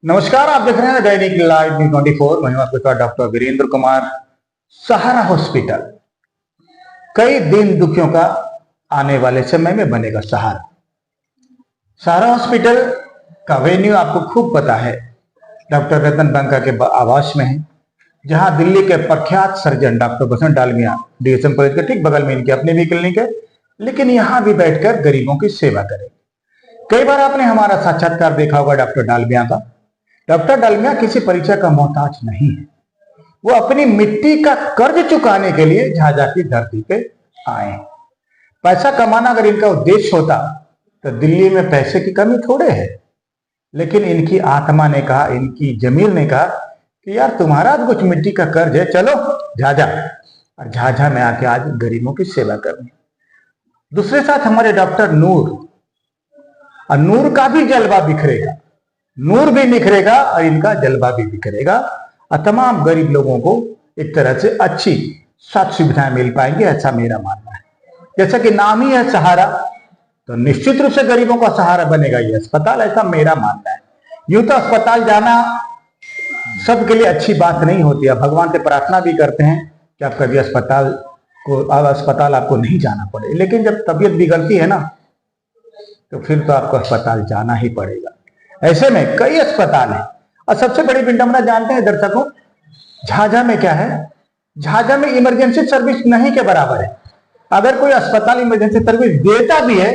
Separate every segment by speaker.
Speaker 1: नमस्कार, आप देख रहे हैं दैनिक लाइव न्यूज 24। मैं हूं आपके साथ डॉक्टर वीरेंद्र कुमार। सहारा हॉस्पिटल कई दिन दुखियों का आने वाले समय में बनेगा सहारा। सहारा हॉस्पिटल का वेन्यू आपको खूब पता है, डॉक्टर रतन बंका के आवास में है, जहां दिल्ली के प्रख्यात सर्जन डॉक्टर बसंत डालमिया डीएसएम कॉलेज के ठीक बगल में इनकी अपनी भी क्लिनिक है, लेकिन यहां भी बैठकर गरीबों की सेवा करें। कई बार आपने हमारा साक्षात्कार देखा होगा डॉक्टर डालमिया का। डॉक्टर डालमिया किसी परिचय का मोहताज नहीं है। वो अपनी मिट्टी का कर्ज चुकाने के लिए झाझा की धरती पे आए। पैसा कमाना अगर इनका उद्देश्य होता तो दिल्ली में पैसे की कमी थोड़े है, लेकिन इनकी आत्मा ने कहा, इनकी जमीर ने कहा कि यार तुम्हारा कुछ मिट्टी का कर्ज है, चलो झाझा। और झाझा में आके आज गरीबों की सेवा करनी। दूसरे साथ हमारे डॉक्टर नूर, और नूर का भी जलवा बिखरेगा, नूर भी निखरेगा और इनका जलवा भी बिखरेगा, और तमाम गरीब लोगों को एक तरह से अच्छी स्वास्थ्य सुविधाएं मिल पाएंगी, ऐसा मेरा मानना है। जैसा कि नाम ही है सहारा, तो निश्चित रूप से गरीबों का सहारा बनेगा ये अस्पताल, ऐसा मेरा मानना है। यूं तो अस्पताल जाना सबके लिए अच्छी बात नहीं होती है। भगवान से प्रार्थना भी करते हैं कि आप कभी अस्पताल आपको नहीं जाना पड़े, लेकिन जब तबीयत बिगड़ती है ना, तो फिर तो आपको अस्पताल जाना ही पड़ेगा। ऐसे में कई अस्पताल हैं, और सबसे बड़ी विडंबना जानते हैं दर्शकों, झाझा में क्या है? झाझा में इमरजेंसी सर्विस नहीं के बराबर है। अगर कोई अस्पताल इमरजेंसी सर्विस देता भी है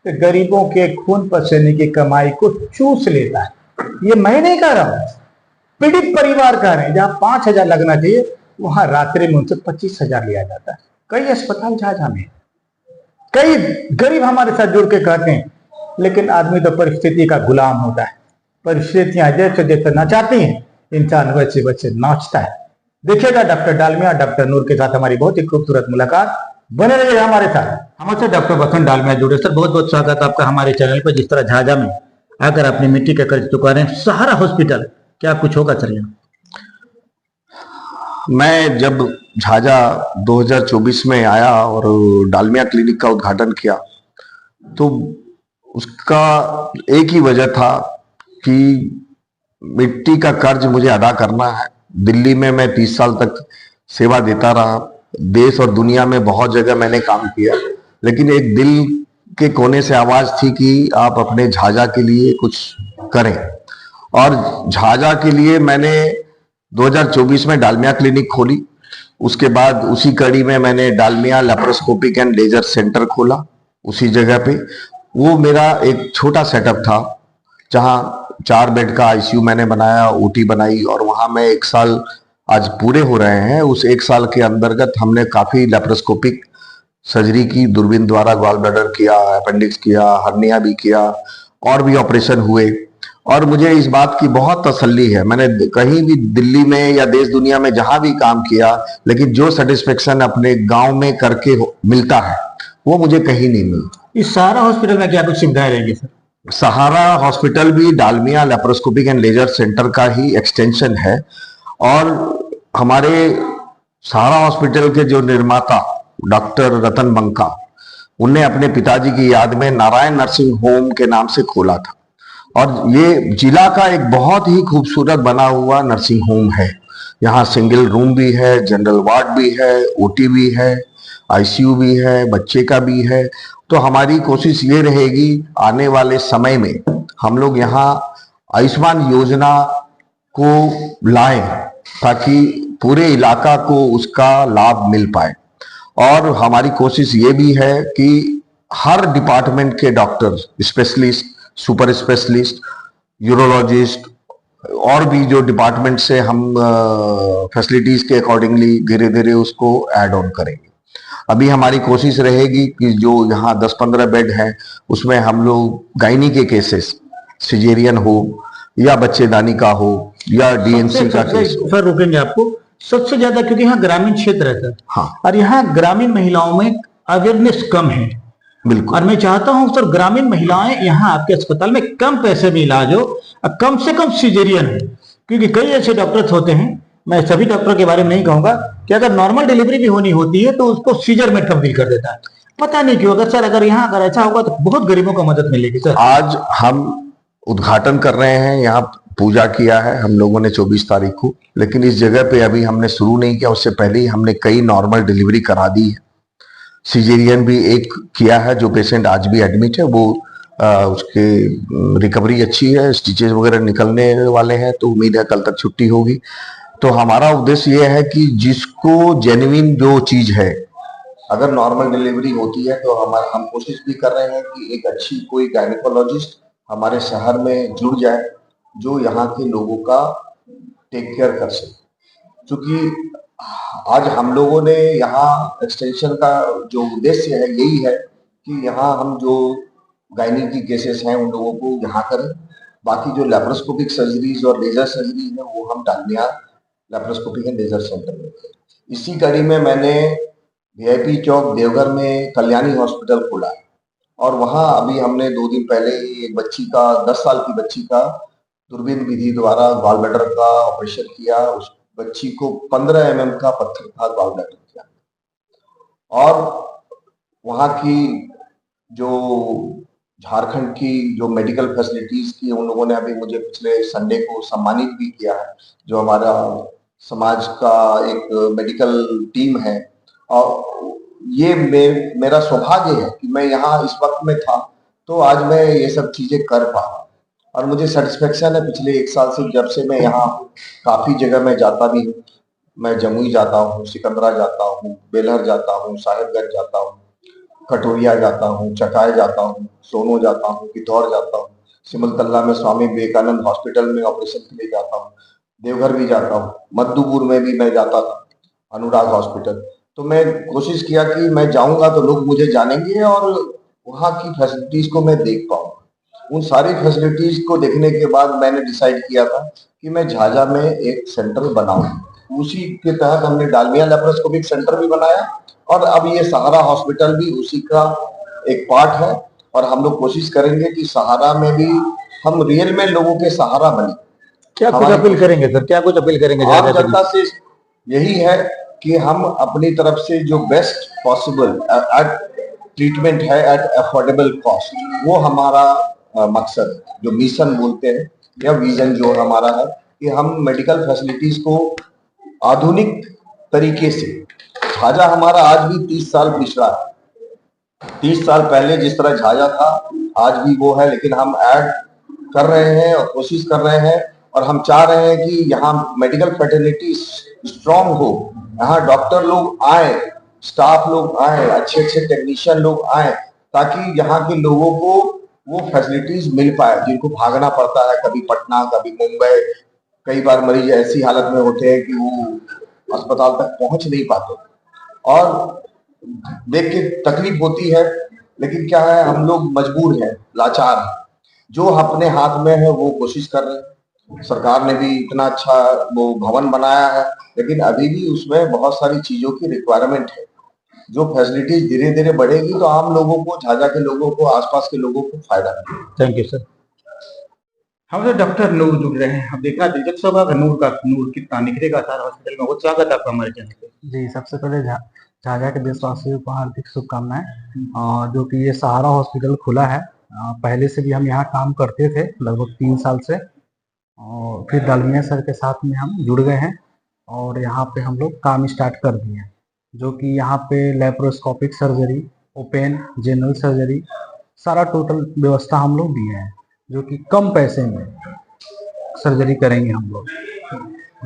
Speaker 1: तो गरीबों के खून पसीने की कमाई को चूस लेता है। ये मैं नहीं कह रहा हूं, पीड़ित परिवार कह रहे हैं। जहां 5,000 लगना चाहिए, वहां रात्रि में उनसे 25,000 लिया जाता है। कई अस्पताल झाझा में, कई गरीब हमारे साथ जुड़ के कहते हैं, लेकिन आदमी तो परिस्थिति का गुलाम होता है। परिस्थितियां जैसे जैसे नचाती हैं, इंसान वैसे वैसे नाचता है। देखिएगा डॉक्टर डालमिया, डॉक्टर नूर के साथ हमारी बहुत ही खूबसूरत मुलाकात। बने रहिएगा हमारे साथ। हमसे डॉक्टर बसंत डालमिया जुड़े। सर, बहुत बहुत स्वागत आपका हमारे चैनल पर। जिस तरह झाझा में अगर अपनी मिट्टी का कर्ज चुका रहे हैं, सहारा हॉस्पिटल, क्या कुछ होगा सर यहाँ?
Speaker 2: मैं जब झाझा 2024 में आया और डालमिया क्लिनिक का उद्घाटन किया, तो उसका एक ही वजह था कि मिट्टी का कर्ज मुझे अदा करना है। दिल्ली में मैं 30 साल तक सेवा देता रहा, देश और दुनिया में बहुत जगह मैंने काम किया, लेकिन एक दिल के कोने से आवाज थी कि आप अपने झाझा के लिए कुछ करें। और झाझा के लिए मैंने 2024 में डालमिया क्लिनिक खोली। उसके बाद उसी कड़ी में मैंने Dalmia laparoscopic and laser centre खोला उसी जगह पे। वो मेरा एक छोटा सेटअप था, जहां 4 बेड का आईसीयू मैंने बनाया, ओटी बनाई, और वहां मैं 1 साल आज पूरे हो रहे हैं। उस 1 साल के अंतर्गत हमने काफी लेप्रोस्कोपिक सर्जरी की, दूरबीन द्वारा गॉल ब्लैडर किया, अपेंडिक्स किया, हर्निया भी किया, और भी ऑपरेशन हुए। और मुझे इस बात की बहुत तसल्ली है, मैंने कहीं भी दिल्ली में या देश दुनिया में जहां भी काम किया, लेकिन जो सेटिस्फेक्शन अपने गांव में करके मिलता है, वो मुझे कहीं नहीं मिलता।
Speaker 1: इस सहारा हॉस्पिटल में क्या कुछ सुविधाएं रहेंगी सर?
Speaker 2: सहारा हॉस्पिटल भी Dalmia laparoscopic and laser centre का ही एक्सटेंशन है। और हमारे सहारा हॉस्पिटल के जो निर्माता डॉक्टर रतन बंका, उनने अपने पिताजी की याद में नारायण नर्सिंग होम के नाम से खोला था। और ये जिला का एक बहुत ही खूबसूरत बना हुआ नर्सिंग होम है। यहाँ सिंगल रूम भी है, जनरल वार्ड भी है, ओटी भी है, आईसीयू भी है, बच्चे का भी है। तो हमारी कोशिश ये रहेगी आने वाले समय में हम लोग यहाँ आयुष्मान योजना को लाएं, ताकि पूरे इलाका को उसका लाभ मिल पाए। और हमारी कोशिश ये भी है कि हर डिपार्टमेंट के doctor, specialist, super specialist, urologist, और भी जो डिपार्टमेंट से हम फैसिलिटीज के अकॉर्डिंगली धीरे धीरे उसको ऐड ऑन करेंगे। अभी हमारी कोशिश रहेगी कि जो यहाँ 10-15 बेड हैं, उसमें हम लोग गायनी के केसेस, सिजेरियन हो या बच्चेदानी का हो या डीएनसी का केस हो।
Speaker 1: सर रुकेंगे आपको सबसे ज्यादा, क्योंकि यहाँ ग्रामीण क्षेत्र है सर।
Speaker 2: हाँ,
Speaker 1: और यहाँ ग्रामीण महिलाओं में अवेयरनेस कम है।
Speaker 2: बिल्कुल।
Speaker 1: और मैं चाहता हूं सर, ग्रामीण महिलाएं यहाँ आपके अस्पताल में कम पैसे में इलाज हो, और कम से कम सिजेरियन हो। क्योंकि कई ऐसे डॉक्टर्स होते हैं, मैं सभी डॉक्टर के बारे में नहीं कहूंगा, कि अगर नॉर्मल डिलीवरी भी होनी होती है तो उसको सीजर में तब्दील कर देता है। पता नहीं क्यों। अगर सर, अगर यहाँ अगर ऐसा होगा तो बहुत गरीबों को मदद मिलेगी सर।
Speaker 2: आज हम उद्घाटन कर रहे हैं, यहाँ पूजा किया है हम लोगों ने 24 तारीख को। लेकिन इस जगह पे अभी हमने शुरू नहीं किया, उससे पहले ही हमने कई नॉर्मल डिलीवरी करा दी है। सीजेरियन भी एक किया है, जो पेशेंट आज भी एडमिट है, वो उसके रिकवरी अच्छी है, स्टिचेस वगैरह निकलने वाले हैं, तो उम्मीद है कल तक छुट्टी होगी। तो हमारा उद्देश्य ये है कि जिसको जेन्युइन जो चीज है, अगर नॉर्मल डिलीवरी होती है तो हम कोशिश भी कर रहे हैं कि एक अच्छी कोई गायनेकोलॉजिस्ट हमारे शहर में जुड़ जाए, जो यहाँ के लोगों का टेक केयर कर सके। क्योंकि आज हम लोगों ने यहाँ एक्सटेंशन का जो उद्देश्य है यही है कि यहाँ हम जो गायनी की केसेस हैं उन लोगों को यहाँ करें। बाकी जो लेप्रोस्कोपिक सर्जरीज और लेजर सर्जरी है वो हम Dalmia laparoscopic and laser centre में करें। इसी कड़ी में मैंने वीआईपी चौक देवघर में कल्याणी हॉस्पिटल खोला है, और वहाँ अभी हमने 2 दिन पहले ही एक बच्ची का 10 साल की बच्ची का दूरबीन विधि द्वारा गॉल ब्लैडर का ऑपरेशन किया। उस बच्ची को 15 mm का पत्थर था गॉल ब्लैडर किया। और वहाँ की जो झारखंड की जो मेडिकल फैसिलिटीज की उन लोगों ने अभी मुझे पिछले संडे को सम्मानित भी किया है, जो हमारा समाज का एक मेडिकल टीम है। और ये मेरा सौभाग्य है कि मैं यहाँ इस वक्त में था, तो आज मैं ये सब चीजें कर पा रहा हूँ। और मुझे सेटिस्फेक्शन है पिछले 1 साल से, जब से मैं यहाँ काफी जगह मैं जाता भी हूँ। मैं जमुई जाता हूँ, सिकंदरा जाता हूँ, बेलहर जाता हूँ, साहिबगंज जाता हूँ, कटोरिया जाता हूँ, चकाय जाता हूँ, सोनो जाता हूँ, पिथौर जाता हूँ, सिमलतल्ला में स्वामी विवेकानंद हॉस्पिटल में ऑपरेशन के लिए जाता हूँ, देवघर भी जाता हूँ, मधुपुर में भी मैं जाता था, अनुराग हॉस्पिटल। तो मैं कोशिश किया कि मैं जाऊंगा तो लोग मुझे जानेंगे और वहाँ की फैसिलिटीज को मैं देख पाऊंगा। उन सारी फैसिलिटीज को देखने के बाद मैंने डिसाइड किया था कि मैं झाझा में एक सेंटर बनाऊं। उसी के तहत हमने डालमिया लेप्रोस्कोपिक सेंटर भी बनाया, और अब ये सहारा हॉस्पिटल भी उसी का एक पार्ट है। और हम लोग कोशिश करेंगे कि सहारा में भी हम रियल में लोगों के सहारा बने।
Speaker 1: क्या कुछ अपील करेंगे सर, क्या कुछ अपील करेंगे
Speaker 2: आम जनता से? यही है कि हम अपनी तरफ से जो बेस्ट पॉसिबल ट्रीटमेंट है एट अफोर्डेबल कॉस्ट, वो हमारा मकसद, जो मिशन बोलते हैं या विजन जो हमारा है, कि हम मेडिकल फैसिलिटीज को आधुनिक तरीके से, झाझा हमारा आज भी 30 साल पिछड़ा है। 30 साल पहले जिस तरह झाझा था आज भी वो है, लेकिन हम ऐड कर रहे हैं और कोशिश कर रहे हैं, और हम चाह रहे हैं कि यहाँ मेडिकल फैसिलिटी स्ट्रांग हो, यहाँ डॉक्टर लोग आए, स्टाफ लोग आए, अच्छे अच्छे टेक्नीशियन लोग आए, ताकि यहाँ के लोगों को वो फैसिलिटीज मिल पाए जिनको भागना पड़ता है, कभी पटना कभी मुंबई। कई बार मरीज ऐसी हालत में होते हैं कि वो अस्पताल तक पहुंच नहीं पाते, और देख के तकलीफ होती है। लेकिन क्या है, हम लोग मजबूर हैं, लाचार हैं। जो अपने हाथ में है वो कोशिश कर रहे हैं। सरकार ने भी इतना अच्छा वो भवन बनाया है, लेकिन अभी भी उसमें बहुत सारी चीजों की रिक्वायरमेंट है। जो फैसिलिटीज धीरे धीरे बढ़ेगी तो आम लोगों को, झाझा के लोगों को, आसपास के लोगों को फायदा मिलेगा।
Speaker 1: Thank you sir. हमसे डॉक्टर नूर जुड़ रहे हैं। अब देखना दिलचस्प होगा कि नूर कितना निखरेगा सारा हॉस्पिटल में। बहुत स्वागत है आपका हमारे चैनल पे।
Speaker 3: जी, सबसे पहले झाझा के देशवासियों को हार्दिक शुभकामनाएं। जो कि ये सहारा हॉस्पिटल खुला है, पहले से भी हम यहाँ काम करते थे लगभग 3 साल से, और फिर डालमिया सर के साथ में हम जुड़ गए हैं और यहाँ पे हम लोग काम स्टार्ट कर दिए हैं। जो कि यहाँ पे laparoscopic surgery, open general surgery, सारा टोटल व्यवस्था हम लोग दिए हैं, जो कि कम पैसे में सर्जरी करेंगे हम लोग।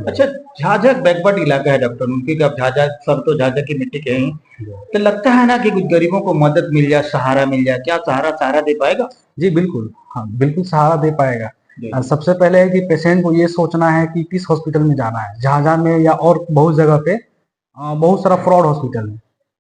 Speaker 1: अच्छा, झाझा बैकवर्ड इलाका है डॉक्टर, उनकी अब झाझा सब तो झाझा की मिट्टी के हैं, तो लगता है ना कि कुछ गरीबों को मदद मिल जाए, सहारा मिल जाए। क्या सहारा दे पाएगा?
Speaker 3: जी बिल्कुल, हाँ बिल्कुल सहारा दे पाएगा। सबसे पहले है कि पेशेंट को ये सोचना है कि किस हॉस्पिटल में जाना है। झाझा में या और बहुत जगह पे बहुत सारा फ्रॉड हॉस्पिटल है,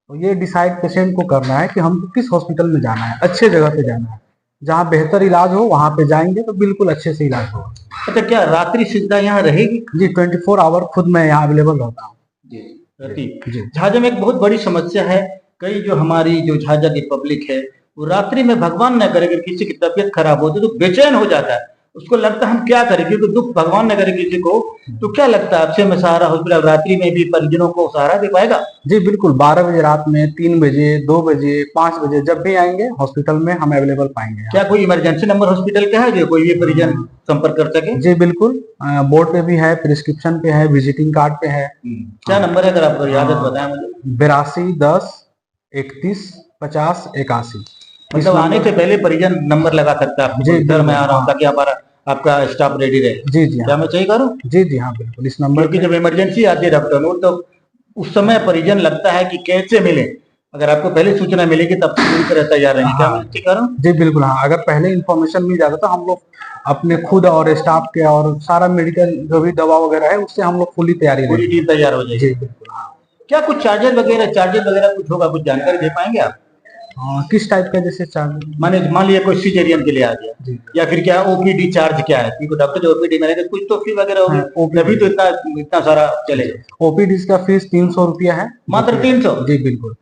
Speaker 3: तो ये डिसाइड पेशेंट को करना है कि हमको किस हॉस्पिटल में जाना है, अच्छे जगह पे जाना है, जहाँ बेहतर इलाज हो वहाँ पे जाएंगे तो बिल्कुल अच्छे से इलाज होगा।
Speaker 1: अच्छा, क्या रात्रि सुविधा यहाँ रहेगी?
Speaker 3: जी 24 आवर खुद मैं यहाँ अवेलेबल रहता हूँ।
Speaker 1: जी, झाझा में एक बहुत बड़ी समस्या है, कई जो हमारी जो झाझा की पब्लिक है वो रात्रि में, भगवान न करे, अगर किसी की तबीयत खराब होती है तो बेचैन हो जाता है, उसको लगता है हम क्या करें, क्योंकि दुख भगवान न करे किसी को। तो क्या लगता है आपसे में सहारा हॉस्पिटल रात्रि में भी परिजनों को सहारा दे पाएगा?
Speaker 3: जी बिल्कुल, 12 बजे रात में, 3 बजे, 2 बजे, 5 बजे जब भी आएंगे हॉस्पिटल में हम अवेलेबल पाएंगे।
Speaker 1: क्या कोई इमरजेंसी नंबर हॉस्पिटल का है जो कोई भी परिजन संपर्क कर सके?
Speaker 3: जी बिल्कुल, बोर्ड पे भी है, प्रिस्क्रिप्शन पे है, विजिटिंग कार्ड पे है।
Speaker 1: क्या नंबर है, अगर आपको याद है तो बताएं मुझे।
Speaker 3: 82 10 31 50 81।
Speaker 1: मतलब आने से पहले परिजन नंबर लगा सकता है आपको,
Speaker 3: जी,
Speaker 1: सर मैं आ रहा हूँ,
Speaker 3: हाँ।
Speaker 1: ताकि आपका स्टाफ रेडी रहे।
Speaker 3: जी जी
Speaker 1: क्या
Speaker 3: हाँ,
Speaker 1: मैं सही करूँ?
Speaker 3: जी जी हाँ बिल्कुल, इस नंबर
Speaker 1: क्योंकि
Speaker 3: पे।
Speaker 1: जब इमरजेंसी आती है डॉक्टर नूर, तो उस समय परिजन लगता है कि कैसे मिले। अगर आपको पहले सूचना मिलेगी तब तो पूरी तरह तैयार रहेंगे। क्या मैं ठीक कह रहा हूँ?
Speaker 3: जी बिल्कुल हाँ, अगर पहले इन्फॉर्मेशन मिल जाता तो हम लोग अपने खुद और स्टाफ के और सारा मेडिकल जो भी दवा वगैरह है उससे हम लोग फुली तैयारी
Speaker 1: पूरी
Speaker 3: रहेंगे।
Speaker 1: टीम तैयार हो जाएगी।
Speaker 3: जी बिल्कुल हाँ।
Speaker 1: क्या कुछ चार्जेस वगैरह कुछ होगा, कुछ जानकारी दे पाएंगे आप?
Speaker 3: किस टाइप का जैसे चार्ज?
Speaker 1: मान लिया कोई सीजेरियन के लिए आ गया,
Speaker 3: जी
Speaker 1: या फिर क्या ओपीडी चार्ज क्या है, क्योंकि डॉक्टर जो ओपीडी में रहेगा कुछ तो फी वगैरह होगी,
Speaker 3: OPD
Speaker 1: तभी तो इतना इतना सारा चलेगा।
Speaker 3: ओपीडी का फीस 300 रुपया है।
Speaker 1: मात्र 300?
Speaker 3: जी बिल्कुल,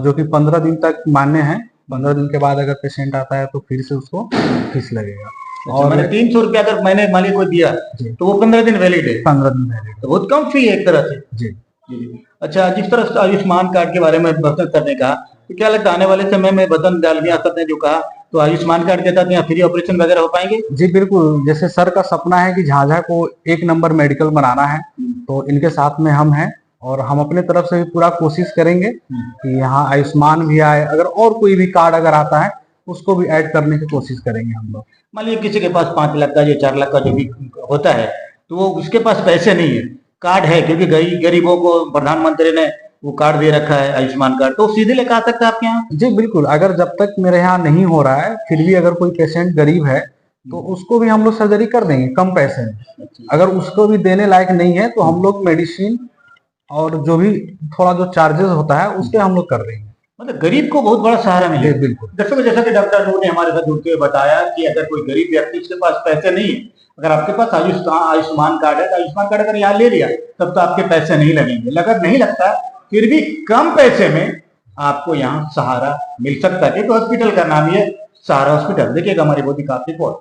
Speaker 3: जो कि 15 दिन तक मान्य है। 15 दिन के बाद अगर पेशेंट आता है तो फिर से उसको फीस लगेगा।
Speaker 1: और मैंने 300 रुपया अगर मैंने मान लिया कोई दिया
Speaker 3: जी।
Speaker 1: तो वो 15 दिन वैलिड है?
Speaker 3: 15 दिन पहले।
Speaker 1: तो बहुत कम फी है एक तरह से।
Speaker 3: जी
Speaker 1: अच्छा, जिस तरह से आयुष्मान कार्ड के बारे में बर्तन सर ने कहा, तो क्या लगता है आने वाले समय में बदन डालमिया सर ने जो कहा, तो आयुष्मान कार्ड के तहत यहाँ फ्री ऑपरेशन वगैरह हो पाएंगे?
Speaker 3: जी बिल्कुल, जैसे सर का सपना है कि झाझा को 1 नंबर मेडिकल बनाना है, तो इनके साथ में हम हैं और हम अपने तरफ से भी पूरा कोशिश करेंगे कि यहाँ आयुष्मान भी आए। अगर और कोई भी कार्ड अगर आता है उसको भी ऐड करने की कोशिश करेंगे हम लोग।
Speaker 1: मान लीजिए किसी के पास 5 लाख का जो 4 लाख का जो भी होता है, तो वो उसके पास पैसे नहीं है, कार्ड है, क्योंकि गरीबों को प्रधानमंत्री ने वो कार्ड दे रखा है आयुष्मान कार्ड, तो सीधे लेकर आ सकता है आपके यहाँ?
Speaker 3: जी बिल्कुल, अगर जब तक मेरे यहाँ नहीं हो रहा है फिर भी अगर कोई पेशेंट गरीब है तो उसको भी हम लोग सर्जरी कर देंगे कम पैसे में। अगर उसको भी देने लायक नहीं है तो हम लोग मेडिसिन और जो भी थोड़ा जो चार्जेस होता है उसके हम लोग कर देंगे।
Speaker 1: मतलब गरीब को बहुत बड़ा सहारा
Speaker 3: जी
Speaker 1: मिलेगा।
Speaker 3: बिल्कुल।
Speaker 1: दरअसल जैसा कि डॉक्टर नूर ने हमारे साथ जुड़ते हुए बताया कि अगर कोई गरीब व्यक्ति उसके पास पैसे नहीं है, अगर आपके पास आयुष्मान कार्ड है, तो आयुष्मान कार्ड अगर यहाँ ले लिया तब तो आपके पैसे नहीं लगेंगे। अगर नहीं लगता फिर भी कम पैसे में आपको यहाँ सहारा मिल सकता है, क्योंकि हॉस्पिटल का नाम ही है सहारा हॉस्पिटल। देखिएगा हमारी बहुत ही खास रिपोर्ट।